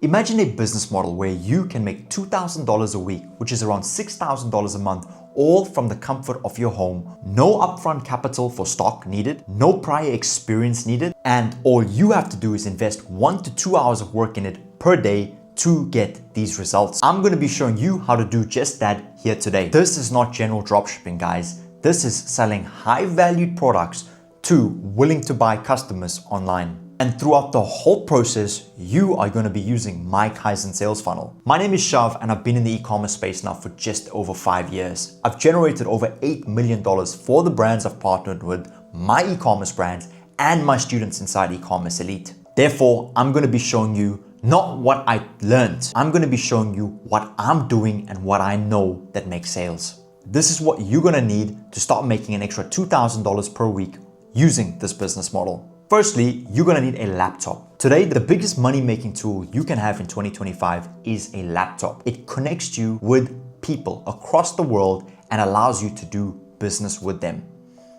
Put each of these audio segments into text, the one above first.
Imagine a business model where you can make $2,000 a week, which is around $6,000 a month, all from the comfort of your home. No upfront capital for stock needed, no prior experience needed, and all you have to do is invest 1 to 2 hours of work in it per day to get these results. I'm going to be showing you how to do just that here today. This is not general dropshipping, guys. This is selling high valued products to willing to buy customers online. And throughout the whole process, you are going to be using my Kaizen sales funnel. My name is Shav and I've been in the e-commerce space now for just over 5 years. I've generated over $8 million for the brands I've partnered with, my e-commerce brands, and my students inside e-commerce elite. Therefore, I'm going to be showing you not what I learned. I'm going to be showing you what I'm doing and what I know that makes sales. This is what you're going to need to start making an extra $2,000 per week using this business model. Firstly, you're going to need a laptop. Today, the biggest money-making tool you can have in 2025 is a laptop. It connects you with people across the world and allows you to do business with them.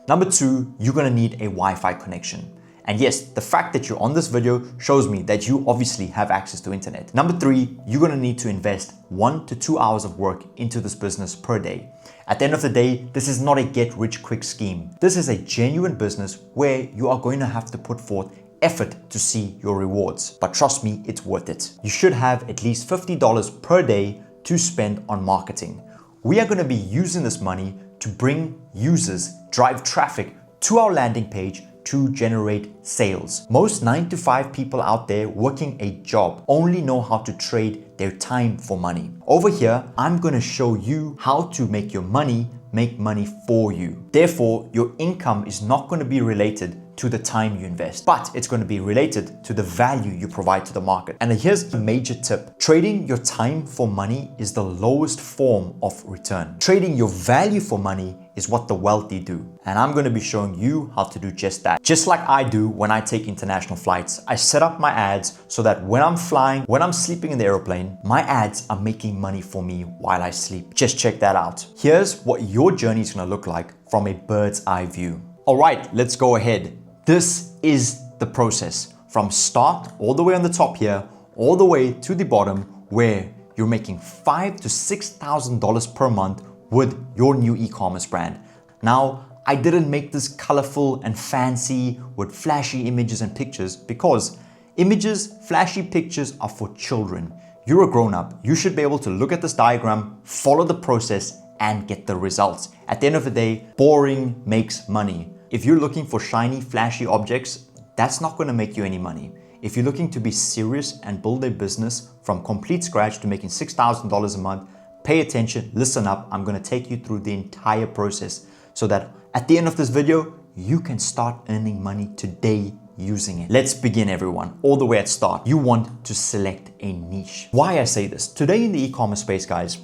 Number two, you're going to need a Wi-Fi connection. And yes, the fact that you're on this video shows me that you obviously have access to internet. Number three, you're going to need to invest 1 to 2 hours of work into this business per day. At the end of the day, this is not a get-rich-quick scheme. This is a genuine business where you are going to have to put forth effort to see your rewards. But trust me, it's worth it. You should have at least $50 per day to spend on marketing. We are going to be using this money to bring users, drive traffic to our landing page to generate sales. Most 9 to 5 people out there working a job only know how to trade their time for money. Over here, I'm going to show you how to make your money make money for you. Therefore, your income is not going to be related to the time you invest, but it's going to be related to the value you provide to the market. And here's a major tip. Trading your time for money is the lowest form of return. Trading your value for money is what the wealthy do. And I'm going to be showing you how to do just that. Just like I do when I take international flights. I set up my ads so that when I'm flying, when I'm sleeping in the airplane, my ads are making money for me while I sleep. Just check that out. Here's what your journey is going to look like from a bird's eye view. All right, let's go ahead. This is the process from start all the way on the top here, all the way to the bottom where you're making $5,000 to $6,000 per month with your new e-commerce brand. Now, I didn't make this colorful and fancy with flashy images and pictures because images, flashy pictures are for children. You're a grown-up. You should be able to look at this diagram, follow the process, and get the results. At the end of the day, boring makes money. If you're looking for shiny, flashy objects, that's not going to make you any money. If you're looking to be serious and build a business from complete scratch to making $6,000 a month, pay attention, listen up. I'm going to take you through the entire process so that at the end of this video, you can start earning money today using it. Let's begin, everyone. All the way at start, you want to select a niche. Why I say this? Today in the e-commerce space, guys,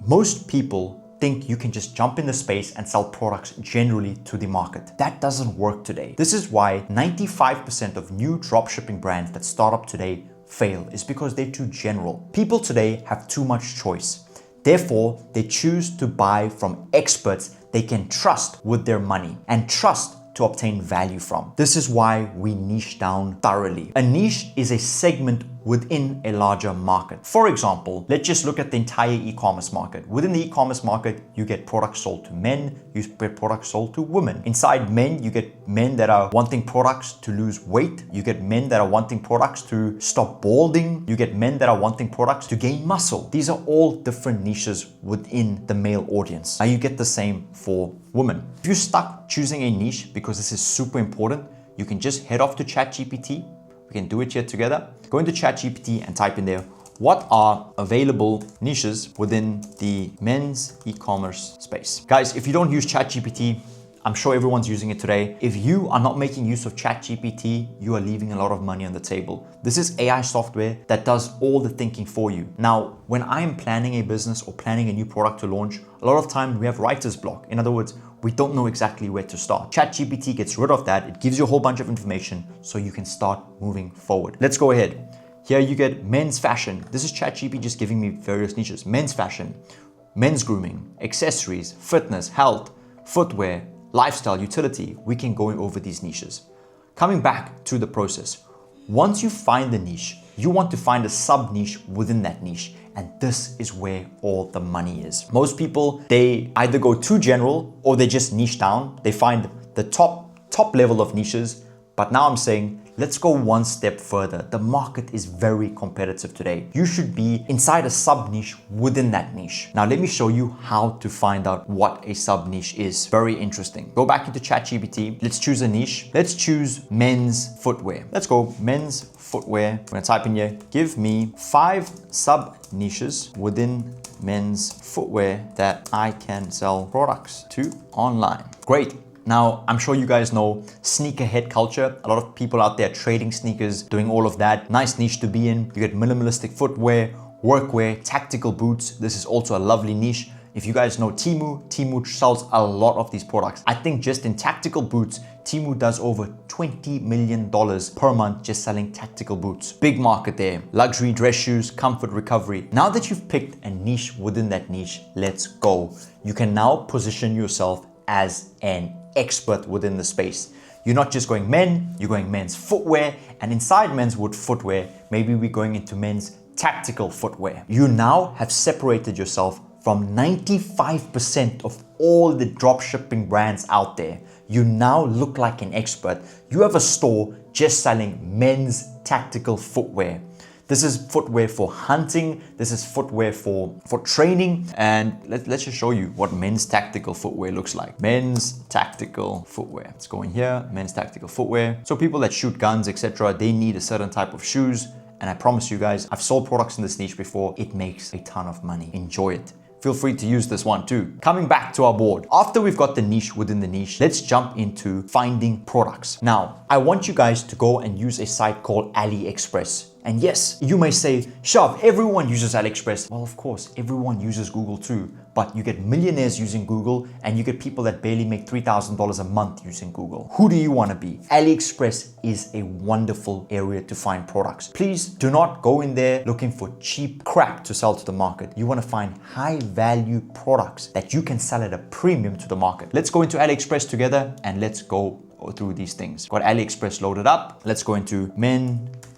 most people think you can just jump in the space and sell products generally to the market. That doesn't work today. This is why 95% of new dropshipping brands that start up today fail, is because they're too general. People today have too much choice. Therefore, they choose to buy from experts they can trust with their money and trust to obtain value from. This is why we niche down thoroughly. A niche is a segment within a larger market. For example, let's just look at the entire e-commerce market. Within the e-commerce market, you get products sold to men, you get products sold to women. Inside men, you get men that are wanting products to lose weight. You get men that are wanting products to stop balding. You get men that are wanting products to gain muscle. These are all different niches within the male audience. Now you get the same for women. If you're stuck choosing a niche, because this is super important, you can just head off to ChatGPT. We can do it here together. Go into ChatGPT and type in there, what are available niches within the men's e-commerce space? Guys, if you don't use ChatGPT, I'm sure everyone's using it today. If you are not making use of ChatGPT, you are leaving a lot of money on the table. This is AI software that does all the thinking for you. Now, when I am planning a business or planning a new product to launch, a lot of time we have writer's block. In other words, we don't know exactly where to start. ChatGPT gets rid of that. It gives you a whole bunch of information so you can start moving forward. Let's go ahead. Here you get men's fashion. This is ChatGPT just giving me various niches. Men's fashion, men's grooming, accessories, fitness, health, footwear, lifestyle, utility. We can go over these niches. Coming back to the process. Once you find the niche, You want to find a sub niche within that niche. And this is where all the money is. Most people, they either go too general or they just niche down. They find the top level of niches. But now I'm saying, let's go one step further. The market is very competitive today. You should be inside a sub niche within that niche. Now, let me show you how to find out what a sub niche is. Very interesting. Go back into ChatGPT. Let's choose a niche. Let's choose men's footwear. Let's go men's footwear. I'm gonna type in here, give me 5 sub niches within men's footwear that I can sell products to online. Great. Now, I'm sure you guys know sneakerhead culture. A lot of people out there trading sneakers, doing all of that. Nice niche to be in. You get minimalistic footwear, workwear, tactical boots. This is also a lovely niche. If you guys know Temu sells a lot of these products. I think just in tactical boots, Temu does over $20 million per month just selling tactical boots. Big market there. Luxury dress shoes, comfort, recovery. Now that you've picked a niche within that niche, let's go. You can now position yourself as an expert within the space. You're not just going men, you're going men's footwear, and inside men's footwear, maybe we're going into men's tactical footwear. You now have separated yourself from 95% of all the drop shipping brands out there. You now look like an expert. You have a store just selling men's tactical footwear. This is footwear for hunting. This is footwear for training. And let's just show you what men's tactical footwear looks like. Men's tactical footwear. Let's go in here, men's tactical footwear. So people that shoot guns, etc., they need a certain type of shoes. And I promise you guys, I've sold products in this niche before. It makes a ton of money. Enjoy it. Feel free to use this one too. Coming back to our board. After we've got the niche within the niche, let's jump into finding products. Now, I want you guys to go and use a site called AliExpress. And yes, you may say, Shav, everyone uses AliExpress. Well, of course, everyone uses Google too. But you get millionaires using Google and you get people that barely make $3,000 a month using Google. Who do you want to be? AliExpress is a wonderful area to find products. Please do not go in there looking for cheap crap to sell to the market. You want to find high value products that you can sell at a premium to the market. Let's go into AliExpress together and let's go through these things. Got AliExpress loaded up. Let's go into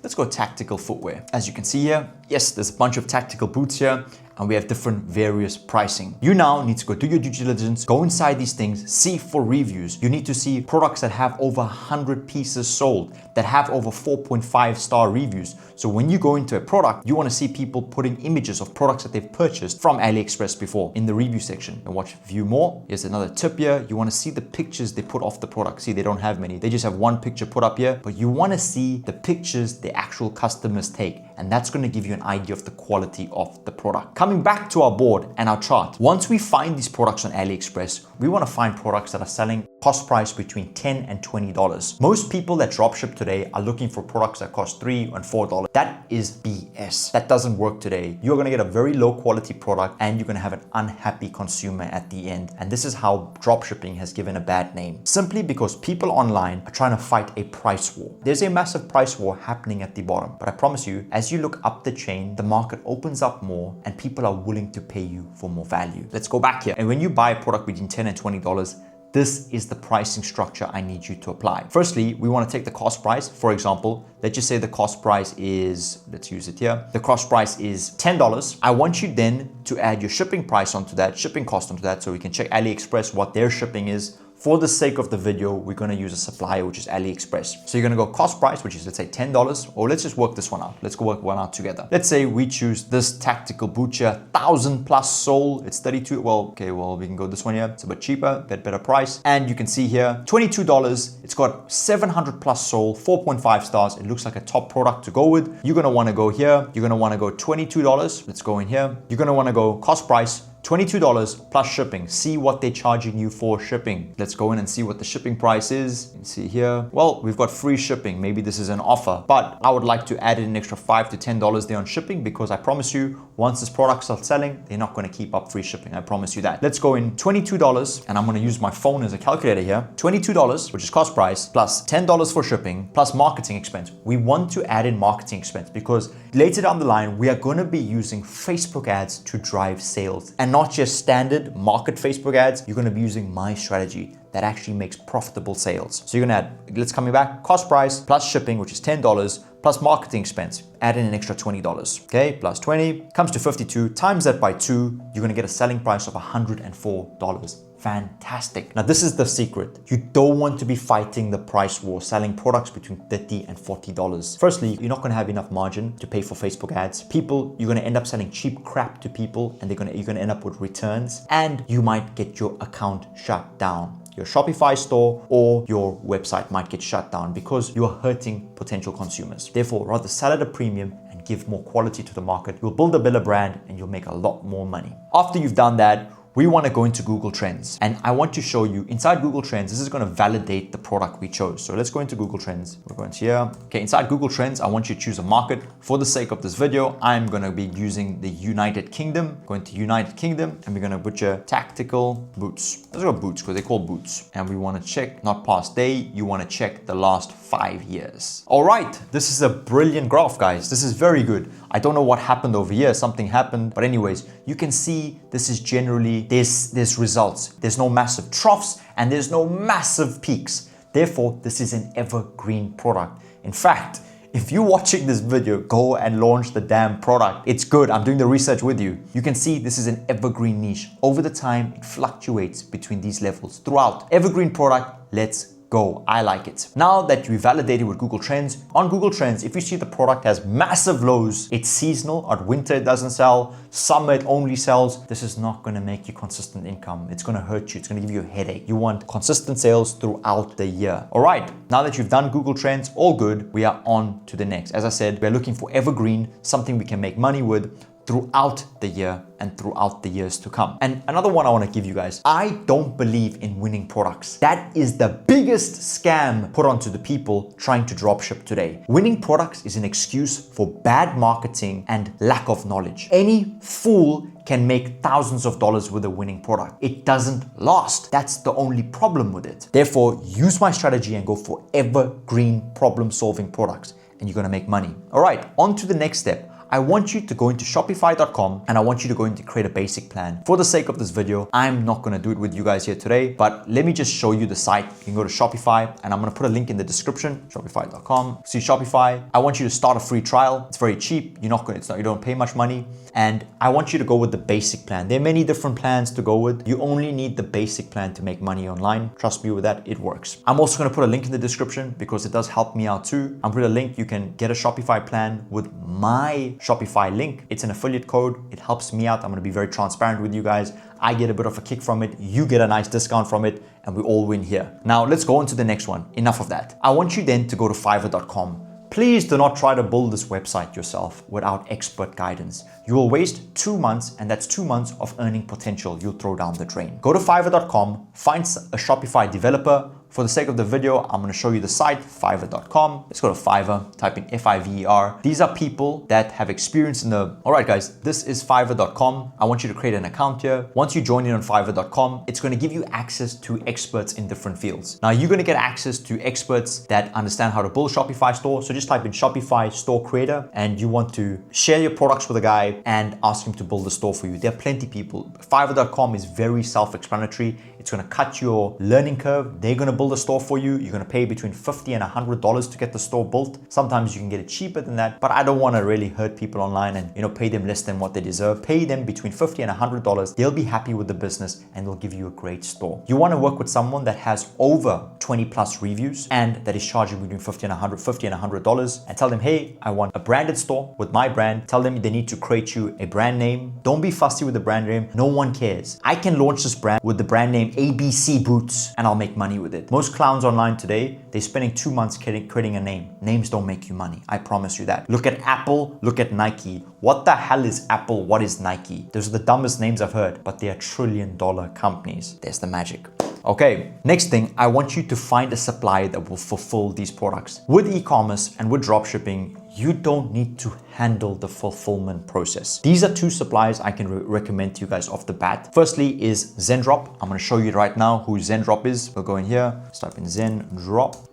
let's go tactical footwear. As you can see here, yes, there's a bunch of tactical boots here and we have different various pricing. You now need to go do your due diligence, go inside these things, see for reviews. You need to see products that have over 100 pieces sold, that have over 4.5-star reviews. So when you go into a product, you want to see people putting images of products that they've purchased from AliExpress before in the review section. And watch view more. Here's another tip here. You want to see the pictures they put off the product. See, they don't have many. They just have one picture put up here, but you want to see the pictures the actual customers take. And that's going to give you an idea of the quality of the product. Coming back to our board and our chart. Once we find these products on AliExpress, we want to find products that are selling cost price between $10 and $20. Most people that dropship today are looking for products that cost $3 and $4. That is BS. That doesn't work today. You're going to get a very low quality product and you're going to have an unhappy consumer at the end. And this is how dropshipping has given a bad name. Simply because people online are trying to fight a price war. There's a massive price war happening at the bottom. But I promise you, as you look up the chain, the market opens up more and people are willing to pay you for more value. Let's go back here. And when you buy a product between $10 and $20, this is the pricing structure I need you to apply. Firstly, we want to take the cost price. For example, let's just say the cost price is, let's use it here. The cost price is $10. I want you then to add your shipping price onto that, shipping cost onto that, so we can check AliExpress what their shipping is. For the sake of the video, we're going to use a supplier, which is AliExpress. So you're going to go cost price, which is, let's say $10, or let's just work this one out. Let's go work one out together. Let's say we choose this tactical boot here, 1,000+ sold. It's 32. Well, okay, well, we can go this one here. It's a bit cheaper, bit better price. And you can see here, $22. It's got 700+ sold, 4.5 stars. It looks like a top product to go with. You're going to want to go here. You're going to want to go $22. Let's go in here. You're going to want to go cost price, $22 plus shipping. See what they're charging you for shipping. Let's go in and see what the shipping price is. You can see here. Well, we've got free shipping. Maybe this is an offer, but I would like to add in an extra $5 to $10 there on shipping because I promise you, once this product starts selling, they're not going to keep up free shipping. I promise you that. Let's go in $22 and I'm going to use my phone as a calculator here. $22, which is cost price, plus $10 for shipping, plus marketing expense. We want to add in marketing expense because later down the line, we are going to be using Facebook ads to drive sales and not just standard market Facebook ads. You're going to be using my strategy that actually makes profitable sales. So you're going to add, let's coming back, cost price plus shipping, which is $10 plus marketing expense, add in an extra $20. Okay, plus 20 comes to 52. Times that by 2, you're gonna get a selling price of $104. Fantastic. Now this is the secret. You don't want to be fighting the price war, selling products between $30 and $40. Firstly, you're not going to have enough margin to pay for Facebook ads. You're going to end up selling cheap crap to people, and you're going to end up with returns, and you might get your account shut down. Your Shopify store or your website might get shut down because you are hurting potential consumers. Therefore, rather sell at a premium and give more quality to the market. You'll build a better brand and you'll make a lot more money. After you've done that, we want to go into Google Trends, and I want to show you inside Google Trends, this is going to validate the product we chose. So let's go into Google Trends. We're going to here. Okay, inside Google Trends, I want you to choose a market. For the sake of this video, I'm going to be using the United Kingdom. Going to United Kingdom, and we're going to butcher tactical boots. Let's go boots because they're called boots. And we want to check not past day, you want to check the last 5 years. All right, this is a brilliant graph, guys. This is very good. I don't know what happened over here. Something happened. But anyways, you can see this is generally, there's results. There's no massive troughs and there's no massive peaks. Therefore, this is an evergreen product. In fact, if you're watching this video, go and launch the damn product. It's good. I'm doing the research with you. You can see this is an evergreen niche. Over the time, it fluctuates between these levels throughout. Evergreen product, let's go. I like it. Now that we validated with Google Trends, on Google Trends, if you see the product has massive lows, it's seasonal. At winter, it doesn't sell. Summer, it only sells. This is not going to make you consistent income. It's going to hurt you. It's going to give you a headache. You want consistent sales throughout the year. All right. Now that you've done Google Trends, all good. We are on to the next. As I said, we're looking for evergreen, something we can make money with throughout the year and throughout the years to come. And another one I want to give you guys, I don't believe in winning products. That is the biggest scam put onto the people trying to dropship today. Winning products is an excuse for bad marketing and lack of knowledge. Any fool can make thousands of dollars with a winning product. It doesn't last. That's the only problem with it. Therefore, use my strategy and go for evergreen problem-solving products, and you're gonna make money. All right, on to the next step. I want you to go into Shopify.com and I want you to go into create a basic plan. For the sake of this video, I'm not going to do it with you guys here today, but let me just show you the site. You can go to Shopify and I'm going to put a link in the description, Shopify.com. See Shopify. I want you to start a free trial. It's very cheap. You don't pay much money. And I want you to go with the basic plan. There are many different plans to go with. You only need the basic plan to make money online. Trust me with that, it works. I'm also going to put a link in the description because it does help me out too. I'm putting a link. You can get a Shopify plan with my Shopify link. It's an affiliate code. It helps me out. I'm going to be very transparent with you guys. I get a bit of a kick from it. You get a nice discount from it, and we all win here. Now let's go on to the next one. Enough of that. I want you then to go to Fiverr.com. Please do not try to build this website yourself without expert guidance. You will waste 2 months, and that's 2 months of earning potential you'll throw down the drain. Go to Fiverr.com, find a Shopify developer. For the sake of the video, I'm going to show you the site, Fiverr.com. Let's go to Fiverr, type in Fiverr. These are people that have experience in the... All right, guys, this is Fiverr.com. I want you to create an account here. Once you join in on Fiverr.com, it's going to give you access to experts in different fields. Now, you're going to get access to experts that understand how to build a Shopify store. So just type in Shopify store creator, and you want to share your products with a guy and ask him to build a store for you. There are plenty of people. Fiverr.com is very self-explanatory. It's going to cut your learning curve. They're going to build a store for you. You're going to pay between $50 and $100 to get the store built. Sometimes you can get it cheaper than that, but I don't want to really hurt people online and pay them less than what they deserve. Pay them between $50 and $100. They'll be happy with the business and they'll give you a great store. You want to work with someone that has over 20 plus reviews and that is charging between $50 and $100 and tell them, hey, I want a branded store with my brand. Tell them they need to create you a brand name. Don't be fussy with the brand name. No one cares. I can launch this brand with the brand name ABC Boots and I'll make money with it. Most clowns online today, they're spending 2 months creating a name. Names don't make you money. I promise you that. Look at Apple, look at Nike. What the hell is Apple? What is Nike? Those are the dumbest names I've heard, but they are trillion-dollar companies. There's the magic. Okay, next thing, I want you to find a supplier that will fulfill these products. With e-commerce and with dropshipping, you don't need to handle the fulfillment process. These are 2 suppliers I can recommend to you guys off the bat. Firstly is Zendrop. I'm going to show you right now who Zendrop is. We'll go in here, type in Zendrop.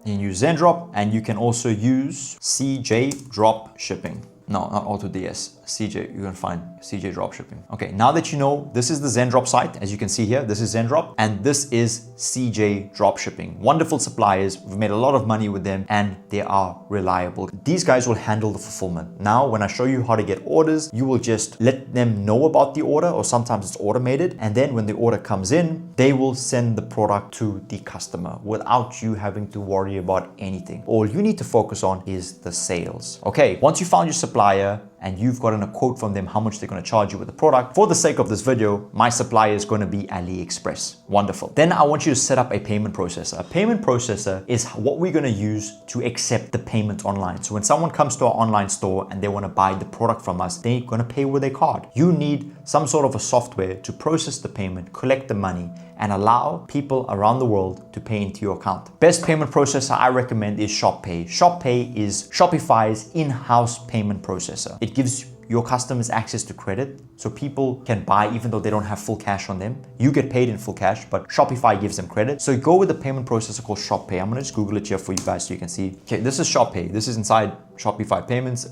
You can use Zendrop, and you can also use CJ Drop Shipping. No, not AutoDS. CJ, you're gonna find CJ Dropshipping. Okay, now that you know, this is the Zendrop site. As you can see here, this is Zendrop, and this is CJ Dropshipping. Wonderful suppliers. We've made a lot of money with them, and they are reliable. These guys will handle the fulfillment. Now, when I show you how to get orders, you will just let them know about the order, or sometimes it's automated. And then when the order comes in, they will send the product to the customer without you having to worry about anything. All you need to focus on is the sales. Okay, once you found your supplier, and you've gotten a quote from them how much they're going to charge you with the product. For the sake of this video, my supplier is going to be AliExpress. Wonderful. Then I want you to set up a payment processor. A payment processor is what we're going to use to accept the payment online. So when someone comes to our online store and they want to buy the product from us, they're going to pay with their card. You need some sort of a software to process the payment, collect the money, and allow people around the world to pay into your account. Best payment processor I recommend is ShopPay. ShopPay is Shopify's in-house payment processor. It gives your customers access to credit, so people can buy even though they don't have full cash on them. You get paid in full cash, but Shopify gives them credit. So go with the payment processor called ShopPay. I'm gonna just Google it here for you guys so you can see. Okay, this is ShopPay. This is inside Shopify payments.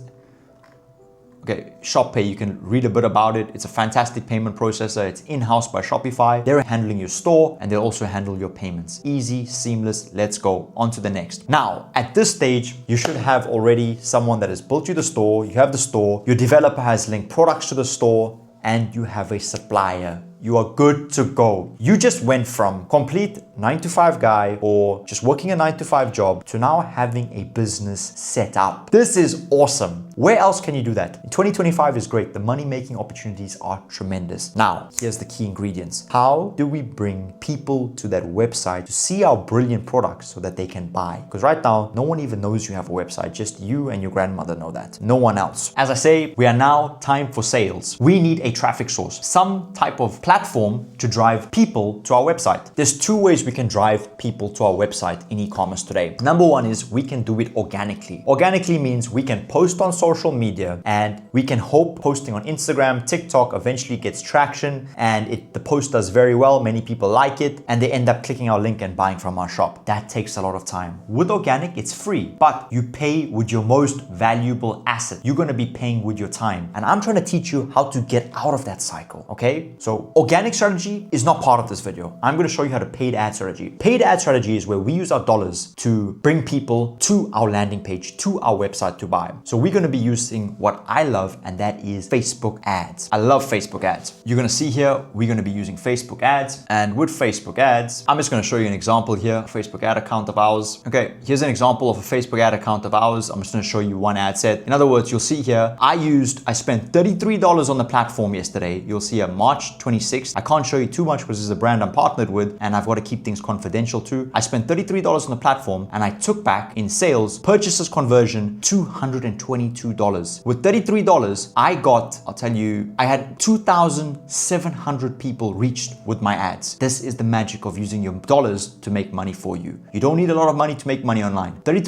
Okay, ShopPay, you can read a bit about it. It's a fantastic payment processor. It's in-house by Shopify. They're handling your store and they'll also handle your payments. Easy, seamless, let's go on to the next. Now, at this stage, you should have already someone that has built you the store. You have the store, your developer has linked products to the store, and you have a supplier. You are good to go. You just went from complete 9-to-5 guy or just working a 9-to-5 job to now having a business set up. This is awesome. Where else can you do that? 2025 is great. The money-making opportunities are tremendous. Now, here's the key ingredients. How do we bring people to that website to see our brilliant products so that they can buy? Because right now, no one even knows you have a website. Just you and your grandmother know that. No one else. As I say, we are now time for sales. We need a traffic source, some type of platform to drive people to our website. There's two ways we can drive people to our website in e-commerce today. Number one is we can do it organically. Organically means we can post on social media and we can hope posting on Instagram, TikTok eventually gets traction and the post does very well. Many people like it and they end up clicking our link and buying from our shop. That takes a lot of time. With organic, it's free, but you pay with your most valuable asset. You're going to be paying with your time. And I'm trying to teach you how to get out of that cycle. Okay? So organic strategy is not part of this video. I'm going to show you how to paid ad strategy. Paid ad strategy is where we use our dollars to bring people to our landing page, to our website to buy. So we're going to be using what I love, and that is Facebook ads. I love Facebook ads. You're going to see here, we're going to be using Facebook ads. And with Facebook ads, I'm just going to show you an example here, Facebook ad account of ours. Okay, here's an example of a Facebook ad account of ours. I'm just going to show you one ad set. In other words, you'll see here, I spent $33 on the platform yesterday. You'll see here March 26th. I can't show you too much because it's a brand I'm partnered with and I've got to keep things confidential too. I spent $33 on the platform and I took back in sales, purchases conversion, $222. With $33, I had 2,700 people reached with my ads. This is the magic of using your dollars to make money for you. You don't need a lot of money to make money online. I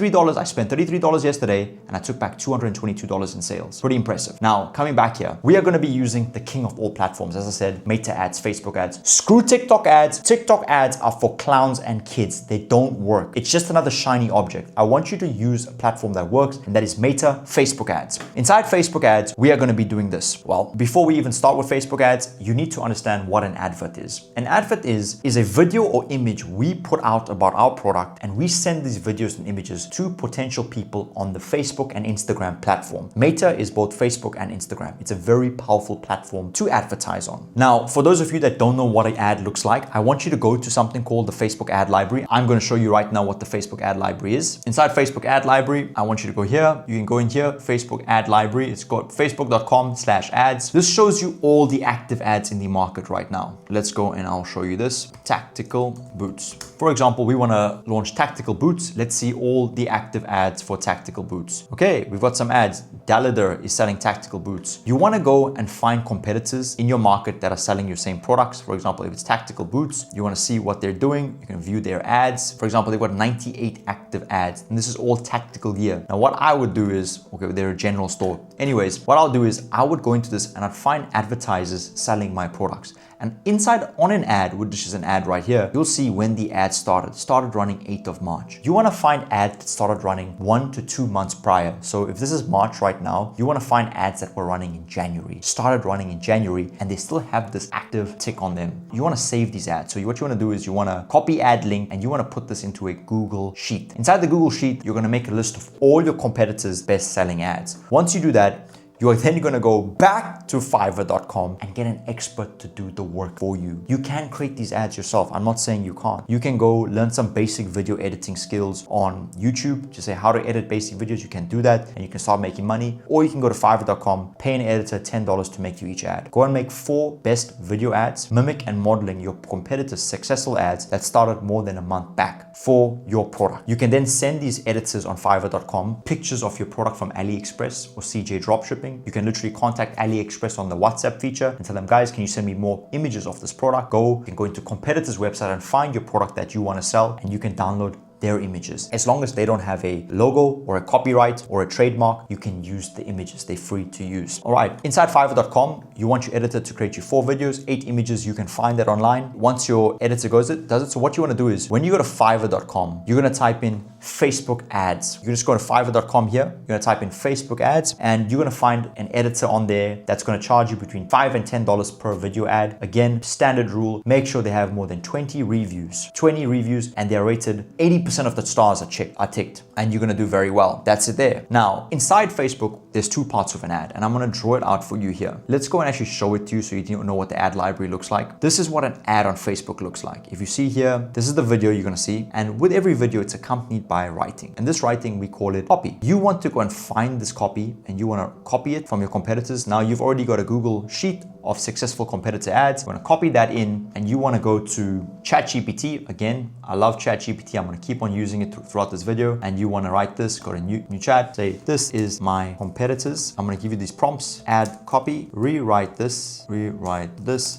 spent $33 yesterday and I took back $222 in sales. Pretty impressive. Now, coming back here, we are going to be using the king of all platforms. As I said, Meta ads, Facebook ads. Screw TikTok ads. TikTok ads are for clowns and kids. They don't work. It's just another shiny object. I want you to use a platform that works, and that is Meta Facebook ads. Inside Facebook ads, we are going to be doing this. Well, before we even start with Facebook ads, you need to understand what an advert is. An advert is a video or image we put out about our product, and we send these videos and images to potential people on the Facebook and Instagram platform. Meta is both Facebook and Instagram. It's a very powerful platform to advertise on. Now, for those of you that don't know what an ad looks like, I want you to go to something called the Facebook ad library. I'm going to show you right now what the Facebook ad library is. Inside Facebook ad library, I want you to go here. You can go in here, Facebook ad library. It's called facebook.com/ads. This shows you all the active ads in the market right now. Let's go and I'll show you this. Tactical boots. For example, we want to launch tactical boots. Let's see all the active ads for tactical boots. Okay, we've got some ads. Dalider is selling tactical boots. You want to go and find competitors in your market that are selling your same products. For example, if it's tactical boots, you want to see what they're doing. You can view their ads. For example, they've got 98 active ads, and this is all tactical gear. Now, what I would do is, okay, they're a general store. Anyways, what I'll do is I would go into this and I'd find advertisers selling my products. And inside on an ad, which is an ad right here, you'll see when the ad started running 8th of March. You want to find ads that started running 1 to 2 months prior. So if this is March right now, you want to find ads that were running in January, started running in January, and they still have this active tick on them. You want to save these ads. So what you want to do is you want to copy ad link and you want to put this into a Google Sheet. Inside the Google Sheet, you're going to make a list of all your competitors' best-selling ads. Once you do that, you are then going to go back to Fiverr.com and get an expert to do the work for you. You can create these ads yourself. I'm not saying you can't. You can go learn some basic video editing skills on YouTube. Just say how to edit basic videos. You can do that and you can start making money. Or you can go to Fiverr.com, pay an editor $10 to make you each ad. Go and make 4 best video ads, mimic and modeling your competitors' successful ads that started more than a month back for your product. You can then send these editors on Fiverr.com pictures of your product from AliExpress or CJ Dropshipping. You can literally contact AliExpress on the WhatsApp feature and tell them, guys, can you send me more images of this product? You can go into competitor's website and find your product that you want to sell, and you can download their images. As long as they don't have a logo or a copyright or a trademark, you can use the images. They're free to use. All right, inside Fiverr.com, you want your editor to create you 4 videos, 8 images. You can find that online. Once your editor does it. So what you want to do is when you go to Fiverr.com, you're going to type in Facebook ads. You just go to Fiverr.com here. You're going to type in Facebook ads and you're going to find an editor on there that's going to charge you between $5 and $10 per video ad. Again, standard rule, make sure they have more than 20 reviews, and they're rated 80% of the stars are ticked, and you're going to do very well. That's it there. Now, inside Facebook, there's 2 parts of an ad, and I'm going to draw it out for you here. Let's go and actually show it to you so you know what the ad library looks like. This is what an ad on Facebook looks like. If you see here, this is the video you're going to see, and with every video, it's accompanied by writing, and this writing, we call it copy. You want to go and find this copy, and you want to copy it from your competitors. Now, you've already got a Google Sheet of successful competitor ads. You want to copy that in, and you want to go to ChatGPT. Again, I love ChatGPT. I'm going to keep on using it throughout this video, and you want to write this, go to new chat, say, this is my competitors. I'm going to give you these prompts, add copy, rewrite this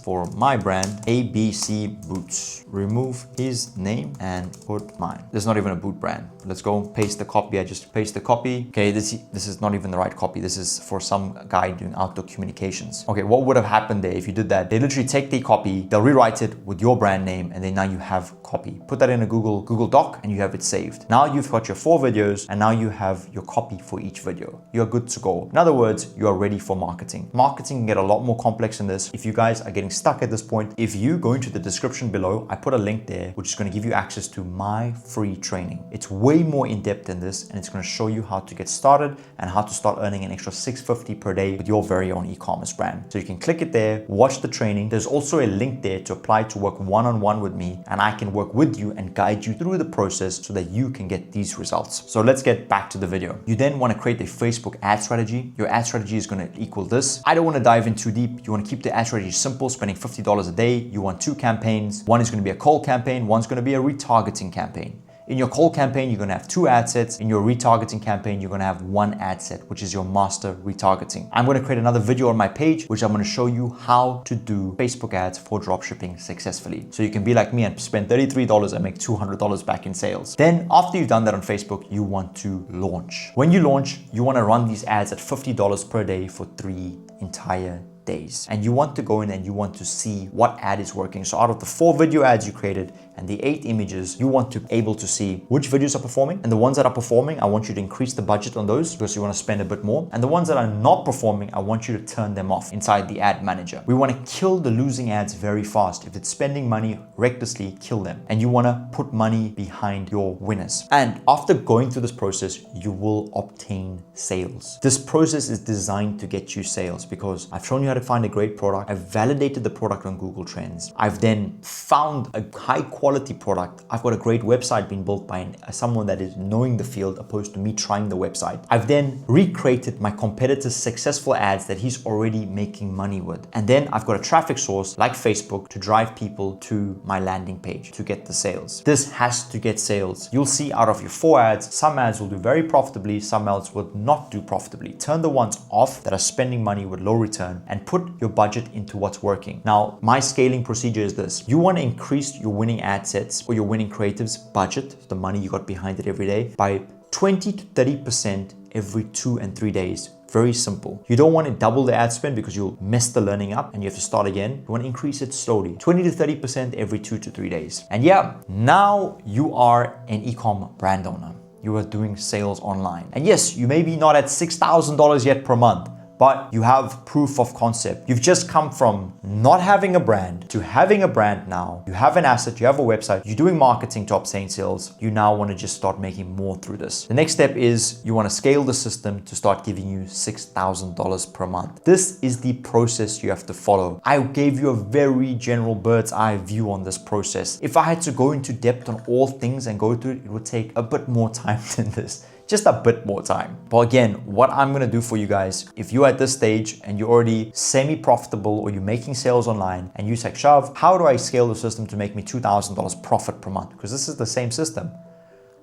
for my brand, ABC Boots. Remove his name and put mine. There's not even a boot brand. Let's go paste the copy. I just paste the copy. Okay, this is not even the right copy. This is for some guy doing outdoor communications. Okay, what would have happened there if you did that? They literally take the copy, they'll rewrite it with your brand name, and then now you have copy. Put that in a Google Doc and you have it saved. Now you've got your 4 videos and now you have your copy for each video. You're good to go. In other words, you are ready for marketing. Marketing can get a lot more complex than this. If you guys are getting stuck at this point, if you go into the description below, I put a link there which is going to give you access to my free training. It's way more in depth than this, and it's going to show you how to get started and how to start earning an extra $650 per day with your very own e-commerce brand. So you can click it there, watch the training. There's also a link there to apply to work one-on-one with me, and I can work with you and guide you through the process so that you can get these results. So let's get back to the video. You then want to create a Facebook ad strategy. Your ad strategy is going to equal this. I don't want to dive in too deep. You want to keep the ad strategy simple, spending $50 a day. You want 2 campaigns. One is going to be a cold campaign. One's going to be a retargeting campaign. In your cold campaign, you're going to have 2 ad sets. In your retargeting campaign, you're going to have 1 ad set, which is your master retargeting. I'm going to create another video on my page, which I'm going to show you how to do Facebook ads for dropshipping successfully. So you can be like me and spend $33 and make $200 back in sales. Then after you've done that on Facebook, you want to launch. When you launch, you want to run these ads at $50 per day for 3 entire days. And you want to go in and you want to see what ad is working. So out of the 4 video ads you created and the 8 images, you want to be able to see which videos are performing. And the ones that are performing, I want you to increase the budget on those because you want to spend a bit more. And the ones that are not performing, I want you to turn them off inside the ad manager. We want to kill the losing ads very fast. If it's spending money recklessly, kill them. And you want to put money behind your winners. And after going through this process, you will obtain sales. This process is designed to get you sales because I've shown you how to find a great product. I've validated the product on Google Trends. I've then found a high quality product. I've got a great website being built by someone that is knowing the field opposed to me trying the website. I've then recreated my competitor's successful ads that he's already making money with. And then I've got a traffic source like Facebook to drive people to my landing page to get the sales. This has to get sales. You'll see out of your 4 ads, some ads will do very profitably, some ads will not do profitably. Turn the ones off that are spending money with low return and put your budget into what's working. Now, my scaling procedure is this. You want to increase your winning ad sets or your winning creatives budget, the money you got behind it every day, by 20 to 30% every 2 and 3 days Very simple. You don't want to double the ad spend because you'll mess the learning up and you have to start again. You want to increase it slowly, 20 to 30% every 2 to 3 days. And yeah, now you are an Ecomm brand owner. You are doing sales online. And yes, you may be not at $6,000 yet per month, but you have proof of concept. You've just come from not having a brand to having a brand now. You have an asset, you have a website, you're doing marketing to obtain sales. You now want to just start making more through this. The next step is you want to scale the system to start giving you $6,000 per month. This is the process you have to follow. I gave you a very general bird's eye view on this process. If I had to go into depth on all things and go through it, it would take a bit more time than this. Just a bit more time. But again, what I'm gonna do for you guys, if you're at this stage and you're already semi-profitable or you're making sales online and you say, Shav, how do I scale the system to make me $2,000 profit per month? Because this is the same system.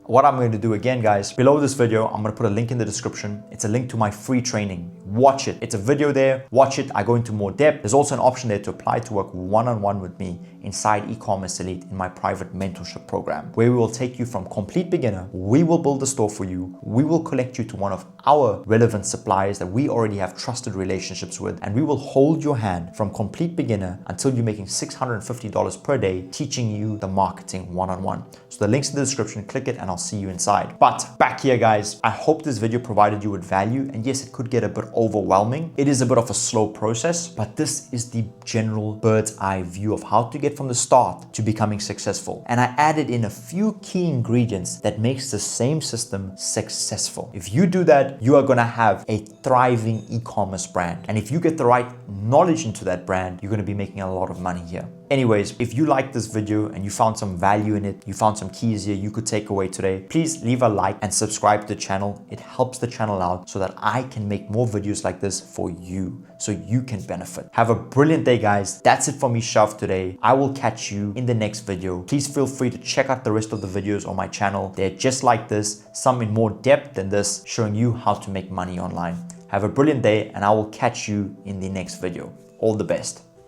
What I'm going to do again, guys, below this video, I'm going to put a link in the description. It's a link to my free training. Watch it. It's a video there. Watch it. I go into more depth. There's also an option there to apply to work one-on-one with me inside e-commerce elite in my private mentorship program, where we will take you from complete beginner. We will build a store for you. We will collect you to one of our relevant suppliers that we already have trusted relationships with, and we will hold your hand from complete beginner until you're making $650 per day, teaching you the marketing one-on-one. So the link's in the description. Click it and I'll see you inside. But back here, guys, I hope this video provided you with value. And yes, it could get a bit overwhelming. It is a bit of a slow process, but this is the general bird's eye view of how to get from the start to becoming successful. And I added in a few key ingredients that makes the same system successful. If you do that, you are going to have a thriving e-commerce brand. And if you get the right knowledge into that brand, you're going to be making a lot of money here. Anyways, if you liked this video and you found some value in it, you found some keys here you could take away today, please leave a like and subscribe to the channel. It helps the channel out so that I can make more videos like this for you, so you can benefit. Have a brilliant day, guys. That's it for me, Shav, today. I will catch you in the next video. Please feel free to check out the rest of the videos on my channel. They're just like this, some in more depth than this, showing you how to make money online. Have a brilliant day, and I will catch you in the next video. All the best.